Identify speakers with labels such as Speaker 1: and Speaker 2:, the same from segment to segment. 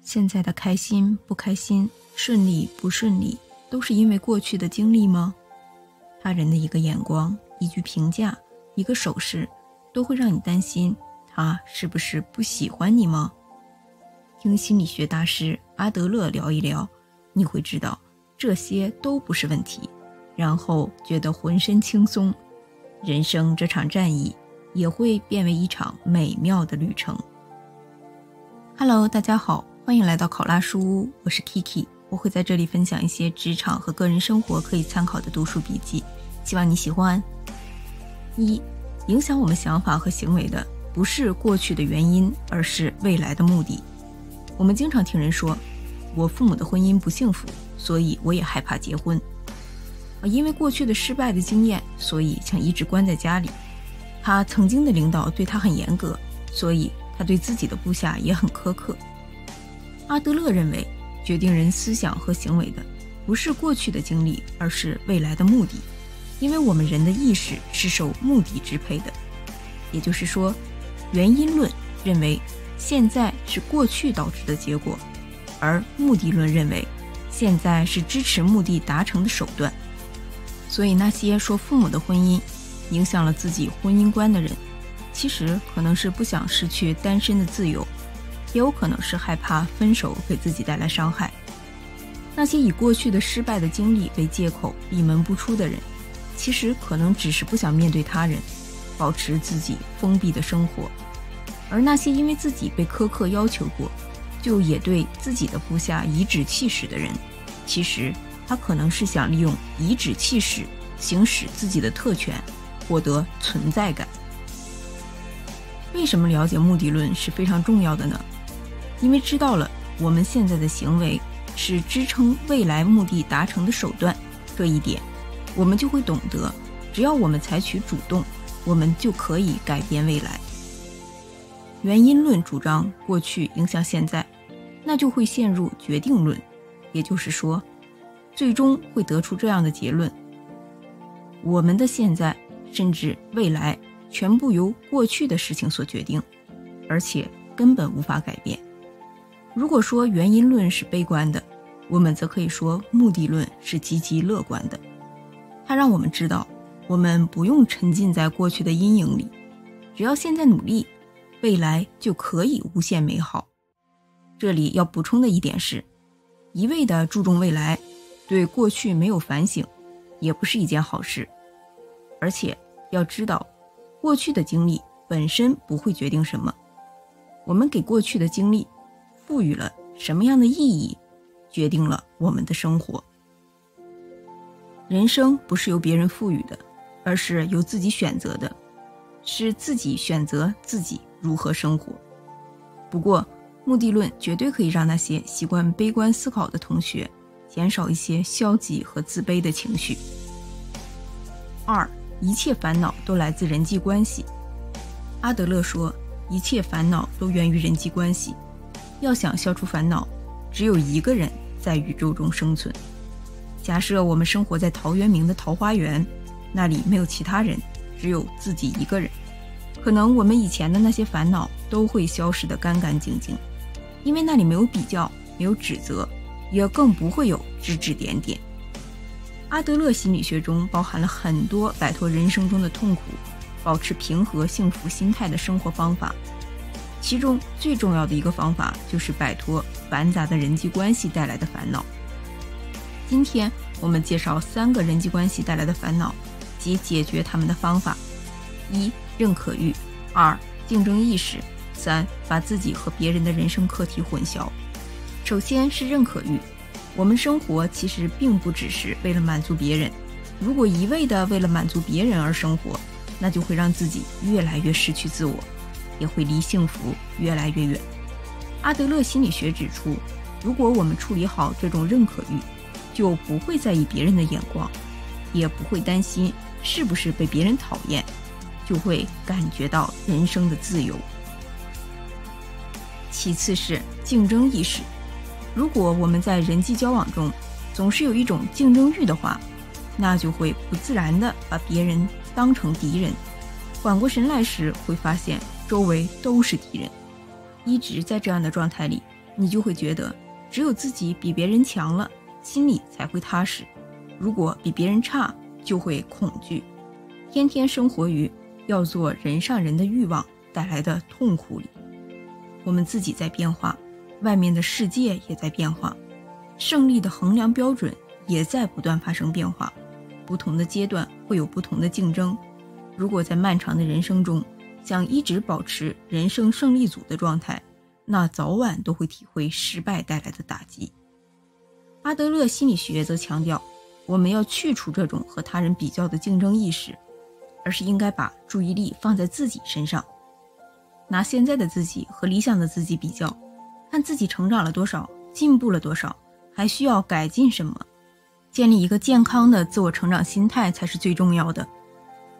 Speaker 1: 现在的开心不开心，顺利不顺利，都是因为过去的经历吗？他人的一个眼光、一句评价、一个手势，都会让你担心他是不是不喜欢你吗？听心理学大师阿德勒聊一聊，你会知道这些都不是问题，然后觉得浑身轻松，人生这场战役也会变为一场美妙的旅程。Hello， 大家好，欢迎来到考拉书屋，我是 Kiki， 我会在这里分享一些职场和个人生活可以参考的读书笔记，希望你喜欢。1. 影响我们想法和行为的不是过去的原因，而是未来的目的。我们经常听人说，我父母的婚姻不幸福，所以我也害怕结婚。因为过去的失败的经验，所以想一直关在家里。他曾经的领导对他很严格，所以他对自己的部下也很苛刻。阿德勒认为，决定人思想和行为的不是过去的经历，而是未来的目的。因为我们人的意识是受目的支配的，也就是说，原因论认为现在是过去导致的结果，而目的论认为现在是支持目的达成的手段。所以那些说父母的婚姻影响了自己婚姻观的人，其实可能是不想失去单身的自由，也有可能是害怕分手给自己带来伤害。那些以过去的失败的经历为借口闭门不出的人，其实可能只是不想面对他人，保持自己封闭的生活。而那些因为自己被苛刻要求过，就也对自己的部下颐指气使的人，其实他可能是想利用颐指气使行使自己的特权，获得存在感。为什么了解目的论是非常重要的呢？因为知道了我们现在的行为是支撑未来目的达成的手段，这一点我们就会懂得，只要我们采取主动，我们就可以改变未来。原因论主张过去影响现在，那就会陷入决定论，也就是说，最终会得出这样的结论：我们的现在甚至未来全部由过去的事情所决定，而且根本无法改变。如果说原因论是悲观的，我们则可以说目的论是积极乐观的。它让我们知道，我们不用沉浸在过去的阴影里，只要现在努力，未来就可以无限美好。这里要补充的一点是，一味地注重未来，对过去没有反省，也不是一件好事。而且要知道，过去的经历本身不会决定什么，我们给过去的经历赋予了什么样的意义，决定了我们的生活。人生不是由别人赋予的，而是由自己选择的，是自己选择自己如何生活。不过，目的论绝对可以让那些习惯悲观思考的同学减少一些消极和自卑的情绪。2. 一切烦恼都来自人际关系。阿德勒说，一切烦恼都源于人际关系。要想消除烦恼，只有一个人在宇宙中生存。假设我们生活在陶渊明的桃花源，那里没有其他人，只有自己一个人，可能我们以前的那些烦恼都会消失得干干净净，因为那里没有比较，没有指责，也更不会有指指点点。阿德勒心理学中包含了很多摆脱人生中的痛苦，保持平和幸福心态的生活方法，其中最重要的一个方法就是摆脱繁杂的人际关系带来的烦恼。今天我们介绍3个人际关系带来的烦恼及解决它们的方法。1. 认可欲。2. 竞争意识。3. 把自己和别人的人生课题混淆。首先是认可欲。我们生活其实并不只是为了满足别人，如果一味的为了满足别人而生活，那就会让自己越来越失去自我，也会离幸福越来越远。阿德勒心理学指出，如果我们处理好这种认可欲，就不会在意别人的眼光，也不会担心是不是被别人讨厌，就会感觉到人生的自由。其次是竞争意识。如果我们在人际交往中总是有一种竞争欲的话，那就会不自然地把别人当成敌人，缓过神来时会发现周围都是敌人。一直在这样的状态里，你就会觉得只有自己比别人强了，心里才会踏实。如果比别人差，就会恐惧，天天生活于要做人上人的欲望带来的痛苦里。我们自己在变化，外面的世界也在变化，胜利的衡量标准也在不断发生变化，不同的阶段会有不同的竞争。如果在漫长的人生中想一直保持人生胜利组的状态，那早晚都会体会失败带来的打击。阿德勒心理学则强调，我们要去除这种和他人比较的竞争意识，而是应该把注意力放在自己身上，拿现在的自己和理想的自己比较，看自己成长了多少，进步了多少，还需要改进什么。建立一个健康的自我成长心态才是最重要的。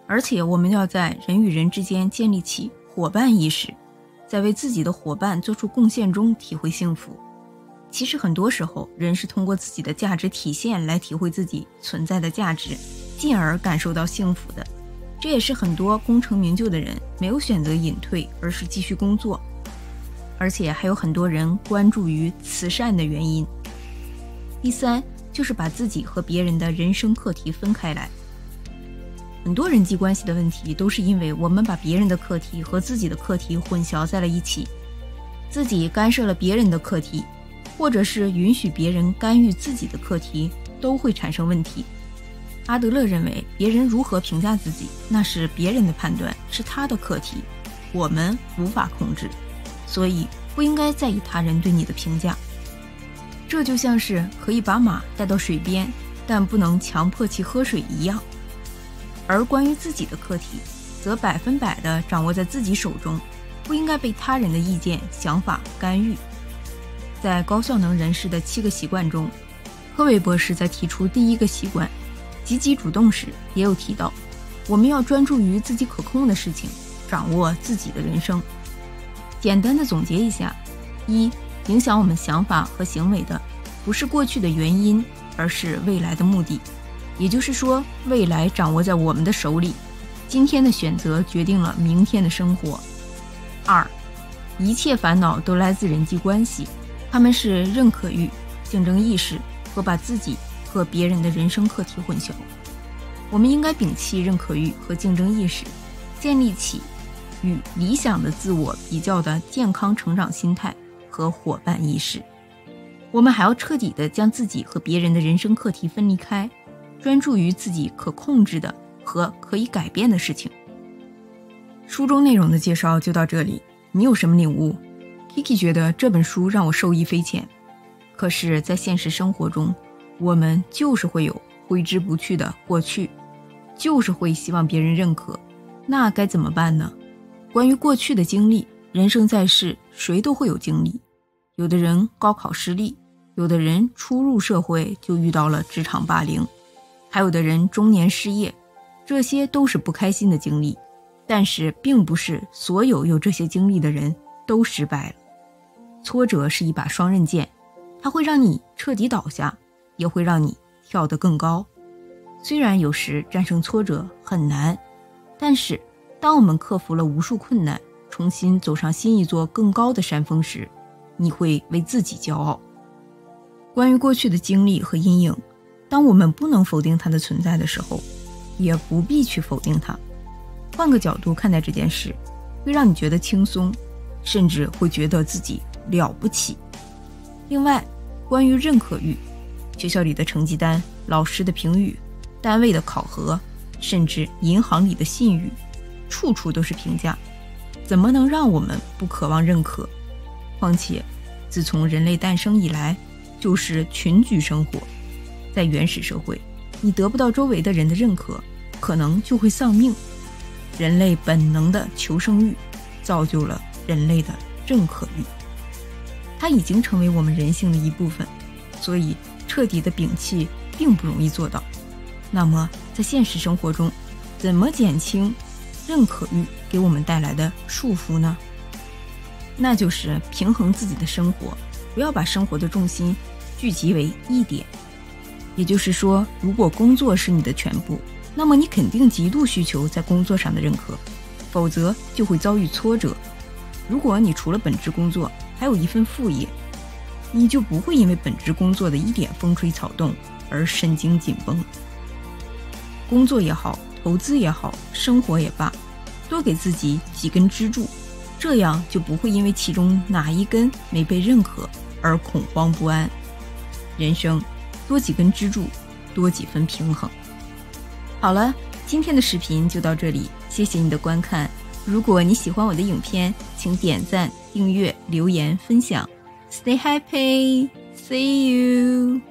Speaker 1: 而且我们要在人与人之间建立起伙伴意识，在为自己的伙伴做出贡献中体会幸福。其实很多时候，人是通过自己的价值体现来体会自己存在的价值，进而感受到幸福的。这也是很多功成名就的人没有选择隐退，而是继续工作。而且还有很多人关注于慈善的原因。第三，就是把自己和别人的人生课题分开来。很多人际关系的问题都是因为我们把别人的课题和自己的课题混淆在了一起，自己干涉了别人的课题，或者是允许别人干预自己的课题，都会产生问题。阿德勒认为，别人如何评价自己，那是别人的判断，是他的课题，我们无法控制，所以不应该在意他人对你的评价。这就像是可以把马带到水边，但不能强迫其喝水一样。而关于自己的课题，则100%地掌握在自己手中，不应该被他人的意见、想法干预。在高效能人士的7个习惯中，科维博士在提出第1个习惯积极主动时，也有提到，我们要专注于自己可控的事情，掌握自己的人生。简单的总结一下：一、影响我们想法和行为的不是过去的原因，而是未来的目的。也就是说，未来掌握在我们的手里，今天的选择决定了明天的生活。2、一切烦恼都来自人际关系，它们是认可欲、竞争意识和把自己和别人的人生课题混淆。我们应该摒弃认可欲和竞争意识，建立起与理想的自我比较的健康成长心态和伙伴意识。我们还要彻底地将自己和别人的人生课题分离开，专注于自己可控制的和可以改变的事情。书中内容的介绍就到这里，你有什么领悟？ Kiki 觉得这本书让我受益匪浅。可是在现实生活中，我们就是会有挥之不去的过去，就是会希望别人认可，那该怎么办呢？关于过去的经历，人生在世，谁都会有经历。有的人高考失利，有的人初入社会就遇到了职场霸凌，还有的人中年失业，这些都是不开心的经历。但是并不是所有有这些经历的人都失败了。挫折是一把双刃剑，它会让你彻底倒下，也会让你跳得更高。虽然有时战胜挫折很难，但是当我们克服了无数困难，重新走上新一座更高的山峰时，你会为自己骄傲。关于过去的经历和阴影，当我们不能否定它的存在的时候，也不必去否定它。换个角度看待这件事，会让你觉得轻松，甚至会觉得自己了不起。另外，关于认可欲，学校里的成绩单、老师的评语、单位的考核，甚至银行里的信誉，处处都是评价，怎么能让我们不渴望认可？况且，自从人类诞生以来，就是群居生活。在原始社会，你得不到周围的人的认可，可能就会丧命。人类本能的求生欲，造就了人类的认可欲。它已经成为我们人性的一部分，所以彻底的摒弃并不容易做到。那么，在现实生活中，怎么减轻认可欲给我们带来的束缚呢？那就是平衡自己的生活，不要把生活的重心聚集为一点。也就是说，如果工作是你的全部，那么你肯定极度需求在工作上的认可，否则就会遭遇挫折。如果你除了本职工作还有一份副业，你就不会因为本职工作的一点风吹草动而神经紧绷。工作也好，投资也好，生活也罢，多给自己几根支柱，这样就不会因为其中哪一根没被认可而恐慌不安。人生多几根支柱，多几分平衡。好了，今天的视频就到这里，谢谢你的观看。如果你喜欢我的影片，请点赞、订阅、留言、分享。Stay happy! See you!